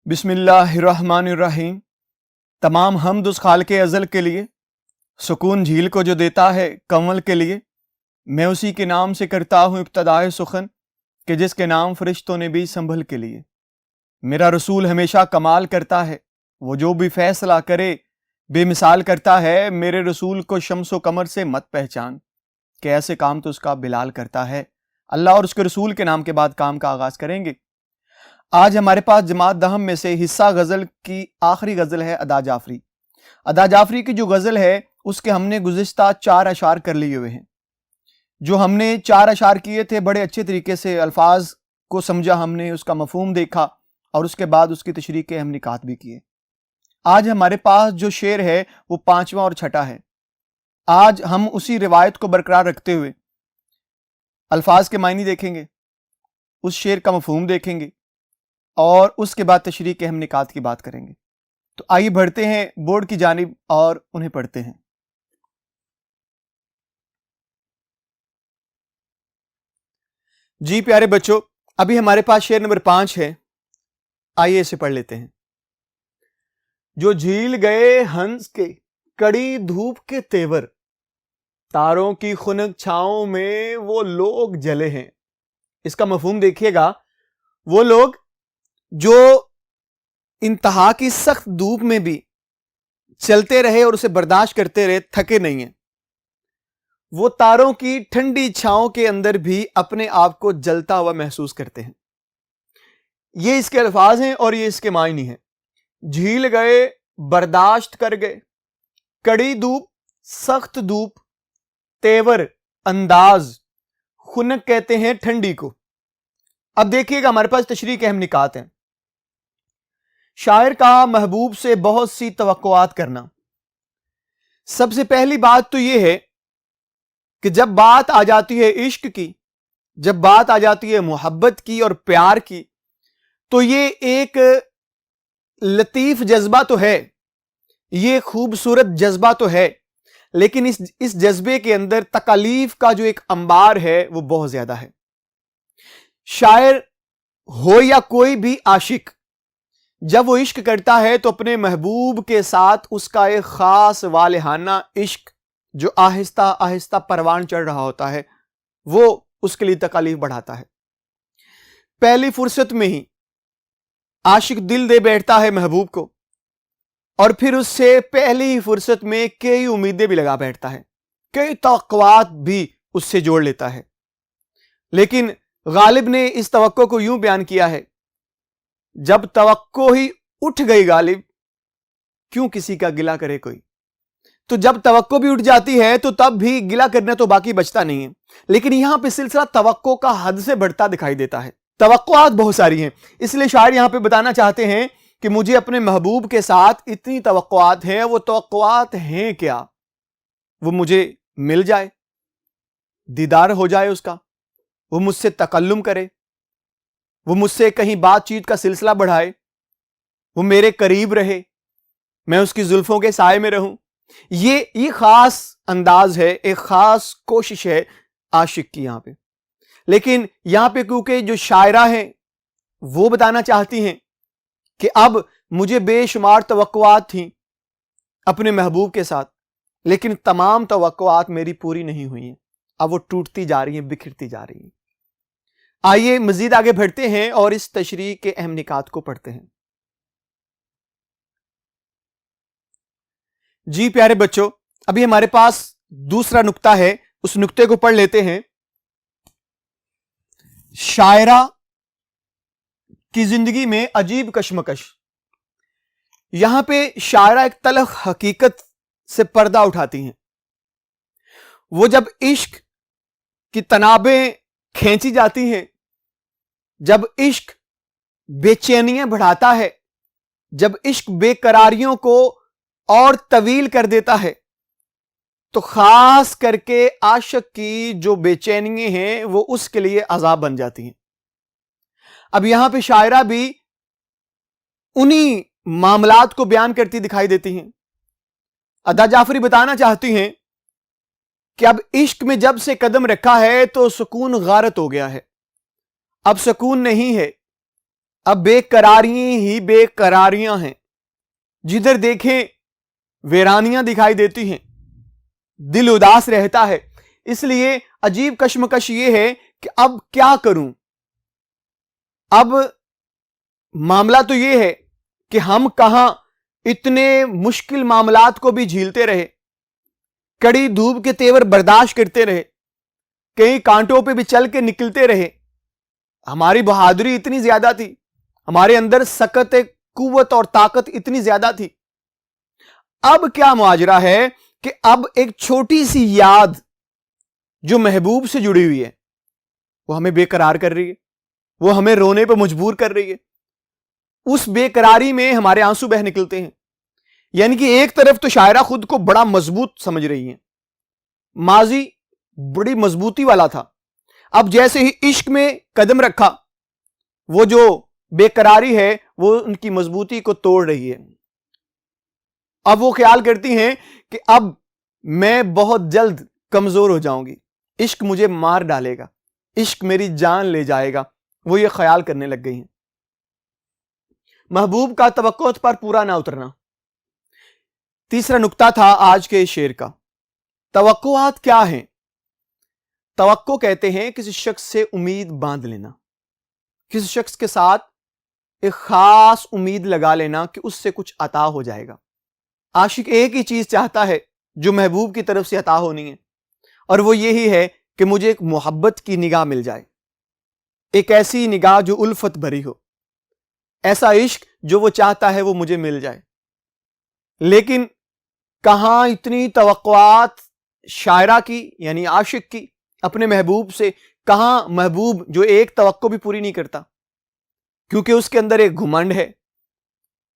बिस्मिल्लाहिर्रहमानिर्रहीम। तमाम हमद उस खालिक़े अज़ल के लिए, सुकून झील को जो देता है कंवल के लिए। मैं उसी के नाम से करता हूँ इब्तदाए सुखन, कि जिसके नाम फरिश्तों ने भी संभल के लिए। मेरा रसूल हमेशा कमाल करता है, वो जो भी फैसला करे बेमिसाल करता है। मेरे रसूल को शम्सो कमर से मत पहचान, कि ऐसे काम तो उसका बिलाल करता है। अल्लाह और उसके रसूल के नाम के बाद काम का आगाज करेंगे। आज हमारे पास जमात दहम में से हिस्सा गज़ल की आखिरी गज़ल है अदा जाफरी। अदा जाफरी की जो गज़ल है उसके हमने गुज़िश्ता 4 अशार कर लिए हुए हैं। जो हमने 4 अशार किए थे बड़े अच्छे तरीके से अल्फाज को समझा, हमने उसका मफहूम देखा और उसके बाद उसकी तशरीह के हम निकात भी किए। आज हमारे पास जो शेर है वो 5वां और छठा है। आज हम उसी रिवायत को बरकरार रखते हुए अल्फाज के मायने देखेंगे, उस शेर का मफहूम देखेंगे और उसके बाद तशरीह के हम निकात की बात करेंगे। तो आइए बढ़ते हैं बोर्ड की जानिब और उन्हें पढ़ते हैं। जी प्यारे बच्चों, अभी हमारे पास शेर नंबर 5 है। आइए इसे पढ़ लेते हैं। जो झील गए हंस के कड़ी धूप के तेवर, तारों की खुनक छाओं में वो लोग जले हैं। इसका मफहूम देखिएगा, वो लोग जो इंतहा की सख्त धूप में भी चलते रहे और उसे बर्दाश्त करते रहे, थके नहीं हैं। वो तारों की ठंडी छाओं के अंदर भी अपने आप को जलता हुआ महसूस करते हैं। ये इसके अल्फाज हैं और ये इसके मायने हैं। झील गए, बर्दाश्त कर गए, कड़ी धूप, सख्त धूप, तेवर, अंदाज, खुनक कहते हैं ठंडी को। अब देखिएगा हमारे पास तशरीह के हम निकात हैं। शायर का महबूब से बहुत सी तवक्कुआत करना। सबसे पहली बात तो यह है कि जब बात आ जाती है इश्क की, जब बात आ जाती है मोहब्बत की और प्यार की, तो ये एक लतीफ जज्बा तो है, ये खूबसूरत जज्बा तो है, लेकिन इस जज्बे के अंदर तकालीफ का जो एक अंबार है वो बहुत ज्यादा है। शायर हो या कोई भी आशिक, जब वो इश्क करता है तो अपने महबूब के साथ उसका एक खास वालिहाना इश्क जो आहिस्ता आहिस्ता परवान चढ़ रहा होता है, वो उसके लिए तकालीफ बढ़ाता है। पहली फुर्सत में ही आशिक दिल दे बैठता है महबूब को और फिर उससे पहली ही फुर्सत में कई उम्मीदें भी लगा बैठता है, कई तवक्कुआत भी उससे जोड़ लेता है। लेकिन गालिब ने इस तवक्को को यूं बयान किया है, जब तवक्को ही उठ गई गालिब, क्यों किसी का गिला करे कोई। तो जब तवक्को भी उठ जाती है तो तब भी गिला करने तो बाकी बचता नहीं है। लेकिन यहां पे सिलसिला तवक्को का हद से बढ़ता दिखाई देता है। तवक्कुआत बहुत सारी हैं, इसलिए शायर यहां पे बताना चाहते हैं कि मुझे अपने महबूब के साथ इतनी तवक्कुआत हैं। वो तवक्कुआत हैं क्या? वो मुझे मिल जाए, दीदार हो जाए उसका, वो मुझसे तकल्लुम करे, वो मुझसे कहीं बातचीत का सिलसिला बढ़ाए, वो मेरे करीब रहे, मैं उसकी जुल्फों के साए में रहूं। ये खास अंदाज है, एक खास कोशिश है आशिक की यहां पे। लेकिन यहां पे क्योंकि जो शायरा है वो बताना चाहती हैं कि अब मुझे बेशुमार तवक्कुआत थी अपने महबूब के साथ, लेकिन तमाम तवक्कुआत मेरी पूरी नहीं हुई हैं, अब वो टूटती जा रही हैं, बिखरती जा रही हैं। आइए मजीद आगे बढ़ते हैं और इस तशरीह के अहम निकात को पढ़ते हैं। जी प्यारे बच्चों, अभी हमारे पास दूसरा नुक्ता है, उस नुक्ते को पढ़ लेते हैं। शायरा की जिंदगी में अजीब कशमकश। यहां पे शायरा एक तलख हकीकत से पर्दा उठाती हैं। वो जब इश्क की तनाबें खींची जाती हैं, जब इश्क बेचैनियां बढ़ाता है, जब इश्क बेकरारियों को और तवील कर देता है, तो खास करके आशिक की जो बेचैनियां हैं वो उसके लिए अजाब बन जाती हैं। अब यहां पे शायरा भी उन्हीं मामलात को बयान करती दिखाई देती हैं। अदा जाफरी बताना चाहती हैं कि अब इश्क में जब से कदम रखा है तो सुकून गारत हो गया है, अब सुकून नहीं है, अब बेकरारियां ही बेकरारियां हैं, जिधर देखें वीरानियां दिखाई देती हैं, दिल उदास रहता है। इसलिए अजीब कश्मकश ये है कि अब क्या करूं। अब मामला तो ये है कि हम कहां इतने मुश्किल मामलात को भी झीलते रहे, कड़ी धूप के तेवर बर्दाश्त करते रहे, कई कांटों पे भी चल के निकलते रहे। हमारी बहादुरी इतनी ज्यादा थी, हमारे अंदर सकत कुव्वत और ताकत इतनी ज्यादा थी। अब क्या मुआजरा है कि अब एक छोटी सी याद जो महबूब से जुड़ी हुई है वो हमें बेकरार कर रही है, वो हमें रोने पर मजबूर कर रही है। उस बेकरारी में हमारे आंसू बह निकलते हैं। यानी कि एक तरफ तो शायरा खुद को बड़ा मजबूत समझ रही है, माजी बड़ी मजबूती वाला था, अब जैसे ही इश्क में कदम रखा वो जो बेकरारी है वो उनकी मजबूती को तोड़ रही है। अब वो ख्याल करती हैं कि अब मैं बहुत जल्द कमजोर हो जाऊंगी, इश्क मुझे मार डालेगा, इश्क मेरी जान ले जाएगा। वो ये ख्याल करने लग गई हैं। महबूब का तवक्कुत पर पूरा ना उतरना तीसरा नुक्ता था आज के शेर का। तवक्कुआत क्या हैं? तवक्को कहते हैं किसी शख्स से उम्मीद बांध लेना, किसी शख्स के साथ एक खास उम्मीद लगा लेना कि उससे कुछ अता हो जाएगा। आशिक एक ही चीज चाहता है जो महबूब की तरफ से अता होनी है, और वो यही है कि मुझे एक मोहब्बत की निगाह मिल जाए, एक ऐसी निगाह जो उल्फत भरी हो, ऐसा इश्क जो वो चाहता है वो मुझे मिल जाए। लेकिन कहां इतनी तवक्कुआत शायरा की यानी आशिक की अपने महबूब से, कहां महबूब जो एक तवक्को भी पूरी नहीं करता, क्योंकि उसके अंदर एक घुमंड है,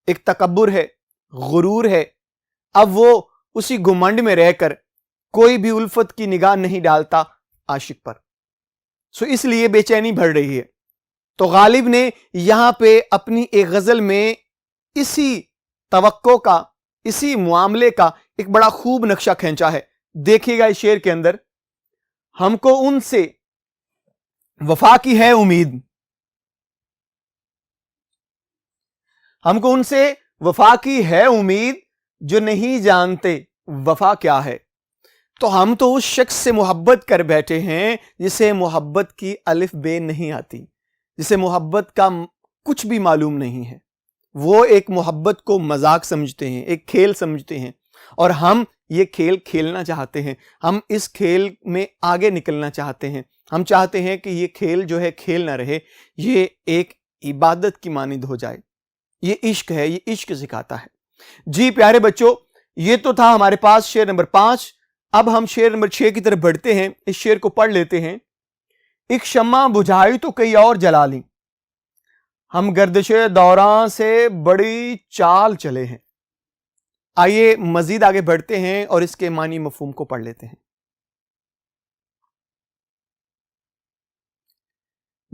एक तकब्बुर है, गुरूर है। अब वो उसी घुमंड में रहकर कोई भी उल्फत की निगाह नहीं डालता आशिक पर, सो इसलिए बेचैनी बढ़ रही है। तो गालिब ने यहां पे अपनी एक गजल में इसी तवक्को का, इसी मामले का एक बड़ा खूब नक्शा खींचा है। देखिएगा इस शेर के अंदर, हमको उनसे वफा की है उम्मीद, हमको उनसे वफा की है उम्मीद जो नहीं जानते वफा क्या है। तो हम तो उस शख्स से मोहब्बत कर बैठे हैं जिसे मोहब्बत की अलिफ बे नहीं आती, जिसे मोहब्बत का कुछ भी मालूम नहीं है। वो एक मोहब्बत को मजाक समझते हैं, एक खेल समझते हैं, और हम ये खेल खेलना चाहते हैं। हम इस खेल में आगे निकलना चाहते हैं। हम चाहते हैं कि ये खेल जो है खेल ना रहे, ये एक इबादत की मानिंद हो जाए। ये इश्क है, ये इश्क सिखाता है। जी प्यारे बच्चों, ये तो था हमारे पास शेर नंबर 5। अब हम शेर नंबर 6 की तरफ बढ़ते हैं। इस शेर को पढ़ लेते हैं। एक शम्मा बुझाई तो कई और जला ली, हम गर्दिशे दौरान से बड़ी चाल चले हैं। आइए मजीद आगे बढ़ते हैं और इसके मानी मफहूम को पढ़ लेते हैं।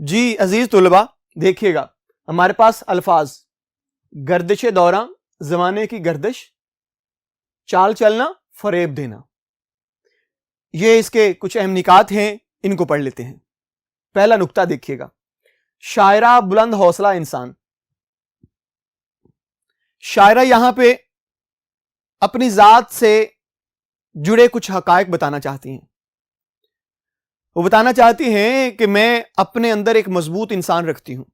जी अजीज तुलबा, देखिएगा हमारे पास अल्फाज गर्दिशे दौरान, जमाने की गर्दिश, चाल चलना, फरेब देना, ये इसके कुछ अहम निकात हैं, इनको पढ़ लेते हैं। पहला नुक्ता देखिएगा, शायरा बुलंद हौसला इंसान। शायरा यहां पे अपनी जात से जुड़े कुछ हकायक बताना चाहती हैं। वो बताना चाहती हैं कि मैं अपने अंदर एक मजबूत इंसान रखती हूं,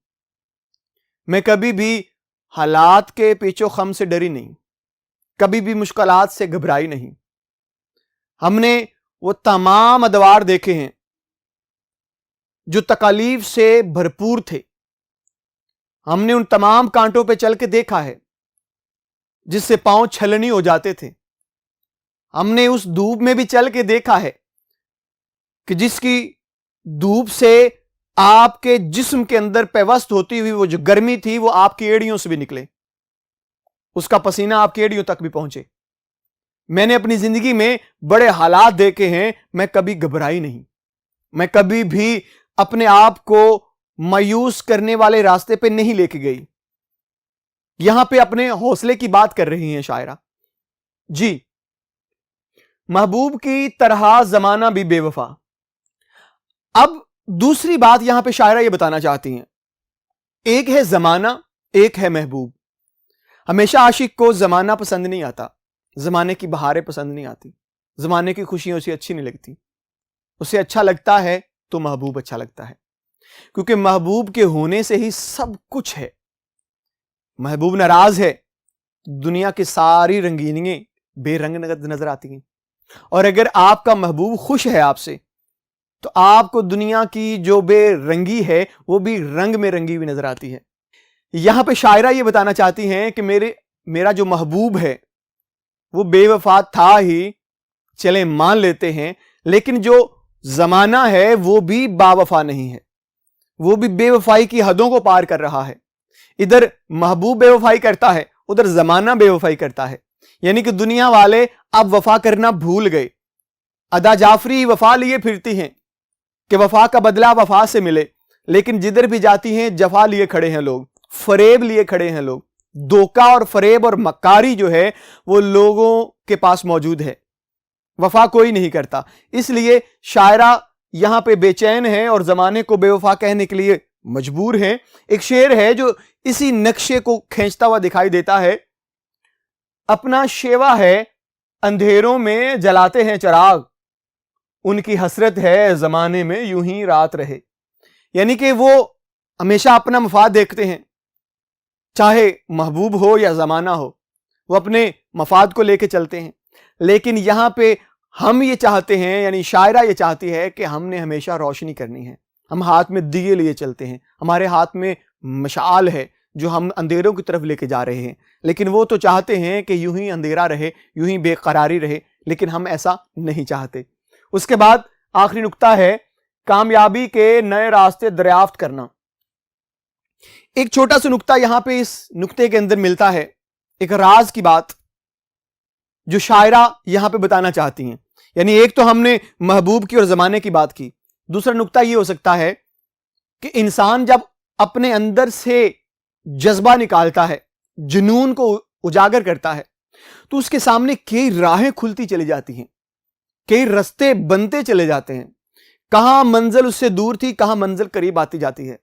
मैं कभी भी हालात के पीछो खम से डरी नहीं, कभी भी मुश्किलात से घबराई नहीं। हमने वो तमाम अदवार देखे हैं जो तकालीफ से भरपूर थे, हमने उन तमाम कांटों पे चल के देखा है जिससे पांव छलनी हो जाते थे। हमने उस धूप में भी चल के देखा है कि जिसकी धूप से आपके जिस्म के अंदर पेवस्त होती हुई वो जो गर्मी थी वो आपकी एड़ियों से भी निकले, उसका पसीना आपकी एड़ियों तक भी पहुंचे। मैंने अपनी जिंदगी में बड़े हालात देखे हैं, मैं कभी घबराई नहीं, मैं कभी भी अपने आप को मायूस करने वाले रास्ते पे नहीं लेके गई। यहां पे अपने हौसले की बात कर रही हैं शायरा। जी, महबूब की तरह जमाना भी बेवफा। अब दूसरी बात यहां पे शायरा ये बताना चाहती हैं ایک ہے زمانہ، ایک ہے محبوب۔ ہمیشہ عاشق کو زمانہ پسند نہیں آتا، زمانے کی بہاریں پسند نہیں آتی، زمانے کی خوشیاں اسے اچھی نہیں لگتی، اسے اچھا لگتا ہے تو محبوب اچھا لگتا ہے، کیونکہ محبوب کے ہونے سے ہی سب کچھ ہے۔ محبوب ناراض ہے، دنیا کی ساری رنگینیاں بے رنگ نظر آتی ہیں، اور اگر آپ کا محبوب خوش ہے آپ سے تو آپ کو دنیا کی جو بے رنگی ہے وہ بھی رنگ میں رنگی ہوئی نظر آتی ہے۔ یہاں پہ شاعرہ یہ بتانا چاہتی ہیں کہ میرا جو محبوب ہے وہ بے وفا تھا ہی، چلیں مان لیتے ہیں، لیکن جو زمانہ ہے وہ بھی با وفا نہیں ہے، وہ بھی بے وفائی کی حدوں کو پار کر رہا ہے۔ ادھر محبوب بے وفائی کرتا ہے، ادھر زمانہ بے وفائی کرتا ہے، یعنی کہ دنیا والے اب وفا کرنا بھول گئے۔ ادا جعفری وفا لیے پھرتی ہیں کہ وفا کا بدلہ وفا سے ملے، لیکن جدھر بھی جاتی ہیں جفا لیے کھڑے ہیں لوگ، فریب لیے کھڑے ہیں لوگ۔ دھوکہ اور فریب اور مکاری جو ہے وہ لوگوں کے پاس موجود ہے، وفا کوئی نہیں کرتا۔ اس لیے شاعرہ یہاں پہ بے چین ہے اور زمانے کو بے وفا کہنے کے لیے مجبور ہیں۔ ایک شعر ہے جو اسی نقشے کو کھینچتا ہوا دکھائی دیتا ہے۔ اپنا شیوا ہے اندھیروں میں جلاتے ہیں چراغ، ان کی حسرت ہے زمانے میں یوں ہی رات رہے۔ یعنی کہ وہ ہمیشہ اپنا مفاد دیکھتے ہیں، چاہے محبوب ہو یا زمانہ ہو، وہ اپنے مفاد کو لے کے چلتے ہیں۔ لیکن یہاں پہ ہم یہ چاہتے ہیں، یعنی شاعرہ یہ چاہتی ہے کہ ہم نے ہمیشہ روشنی کرنی ہے، ہم ہاتھ میں دیے لیے چلتے ہیں، ہمارے ہاتھ میں مشعل ہے جو ہم اندھیروں کی طرف لے کے جا رہے ہیں، لیکن وہ تو چاہتے ہیں کہ یوں ہی اندھیرا رہے، یوں ہی بے قراری رہے، لیکن ہم ایسا نہیں چاہتے۔ اس کے بعد آخری نقطہ ہے کامیابی کے نئے راستے دریافت کرنا۔ ایک چھوٹا سا نقطہ یہاں پہ اس نقطے کے اندر ملتا ہے، ایک راز کی بات جو شاعرہ یہاں پہ بتانا چاہتی ہیں۔ یعنی ایک تو ہم نے محبوب کی اور زمانے کی بات کی، دوسرا نقطہ یہ ہو سکتا ہے کہ انسان جب اپنے اندر سے جذبہ نکالتا ہے، جنون کو اجاگر کرتا ہے، تو اس کے سامنے کئی راہیں کھلتی چلی جاتی ہیں، کئی رستے بنتے چلے جاتے ہیں، کہاں منزل اس سے دور تھی، کہاں منزل قریب آتی جاتی ہے۔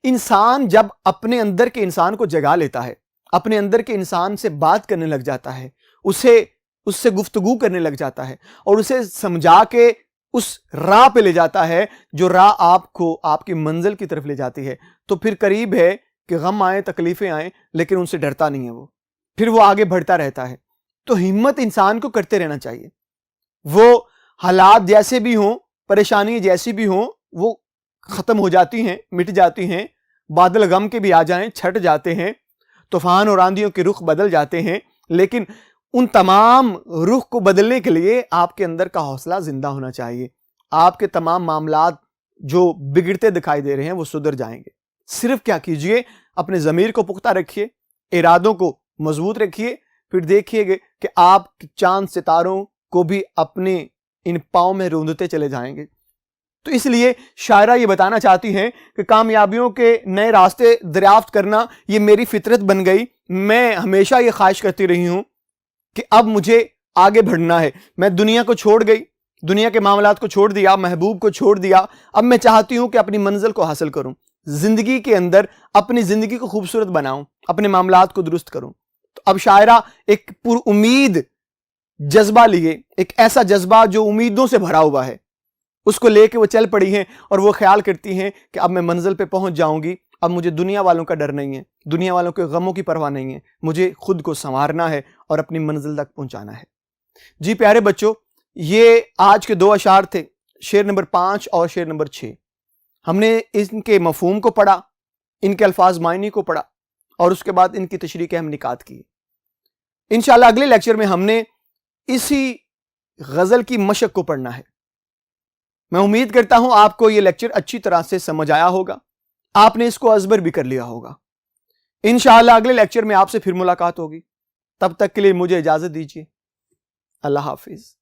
انسان جب اپنے اندر کے انسان کو جگا لیتا ہے، اپنے اندر کے انسان سے بات کرنے لگ جاتا ہے، اس سے گفتگو کرنے لگ جاتا ہے اور اسے سمجھا کے اس راہ پہ لے جاتا ہے جو راہ آپ کو آپ کی منزل کی طرف لے جاتی ہے، تو پھر قریب ہے کہ غم آئیں، تکلیفیں آئیں، لیکن ان سے ڈرتا نہیں ہے، پھر وہ آگے بڑھتا رہتا ہے۔ تو ہمت انسان کو کرتے رہنا چاہیے، وہ حالات جیسے بھی ہوں، پریشانی جیسی بھی ہوں، وہ ختم ہو جاتی ہیں، مٹ جاتی ہیں، بادل غم کے بھی آ جائیں چھٹ جاتے ہیں، طوفان اور آندھیوں کے رخ بدل جاتے ہیں، لیکن ان تمام رخ کو بدلنے کے لیے آپ کے اندر کا حوصلہ زندہ ہونا چاہیے۔ آپ کے تمام معاملات جو بگڑتے دکھائی دے رہے ہیں وہ سدھر جائیں گے۔ صرف کیا کیجئے، اپنے ضمیر کو پختہ رکھیے، ارادوں کو مضبوط رکھیے، پھر دیکھیے گے کہ آپ چاند ستاروں کو بھی اپنے ان پاؤں میں روندتے چلے جائیں گے۔ تو اس لیے شاعرہ یہ بتانا چاہتی ہیں کہ کامیابیوں کے نئے راستے دریافت کرنا یہ میری فطرت بن گئی۔ میں ہمیشہ یہ خواہش کرتی رہی ہوں کہ اب مجھے آگے بڑھنا ہے۔ میں دنیا کو چھوڑ گئی، دنیا کے معاملات کو چھوڑ دیا، محبوب کو چھوڑ دیا، اب میں چاہتی ہوں کہ اپنی منزل کو حاصل کروں، زندگی کے اندر اپنی زندگی کو خوبصورت بناؤں، اپنے معاملات کو درست کروں۔ تو اب شاعرہ ایک پر امید جذبہ لیے، ایک ایسا جذبہ جو امیدوں سے بھرا ہوا ہے، اس کو لے کے وہ چل پڑی ہیں اور وہ خیال کرتی ہیں کہ اب میں منزل پہ پہنچ جاؤں گی، اب مجھے دنیا والوں کا ڈر نہیں ہے، دنیا والوں کے غموں کی پرواہ نہیں ہے، مجھے خود کو سنوارنا ہے اور اپنی منزل تک پہنچانا ہے۔ جی پیارے بچوں، یہ آج کے 2 اشعار تھے، شعر نمبر 5 اور شعر نمبر 6۔ ہم نے ان کے مفہوم کو پڑھا، ان کے الفاظ معنی کو پڑھا اور اس کے بعد ان کی تشریح کے ہم نکات کیے۔ انشاءاللہ اگلے لیکچر میں ہم نے اسی غزل کی مشق کو پڑھنا ہے۔ میں امید کرتا ہوں آپ کو یہ لیکچر اچھی طرح سے سمجھ آیا ہوگا، آپ نے اس کو ازبر بھی کر لیا ہوگا۔ انشاءاللہ اگلے لیکچر میں آپ سے پھر ملاقات ہوگی، تب تک کے لیے مجھے اجازت دیجیے۔ اللہ حافظ۔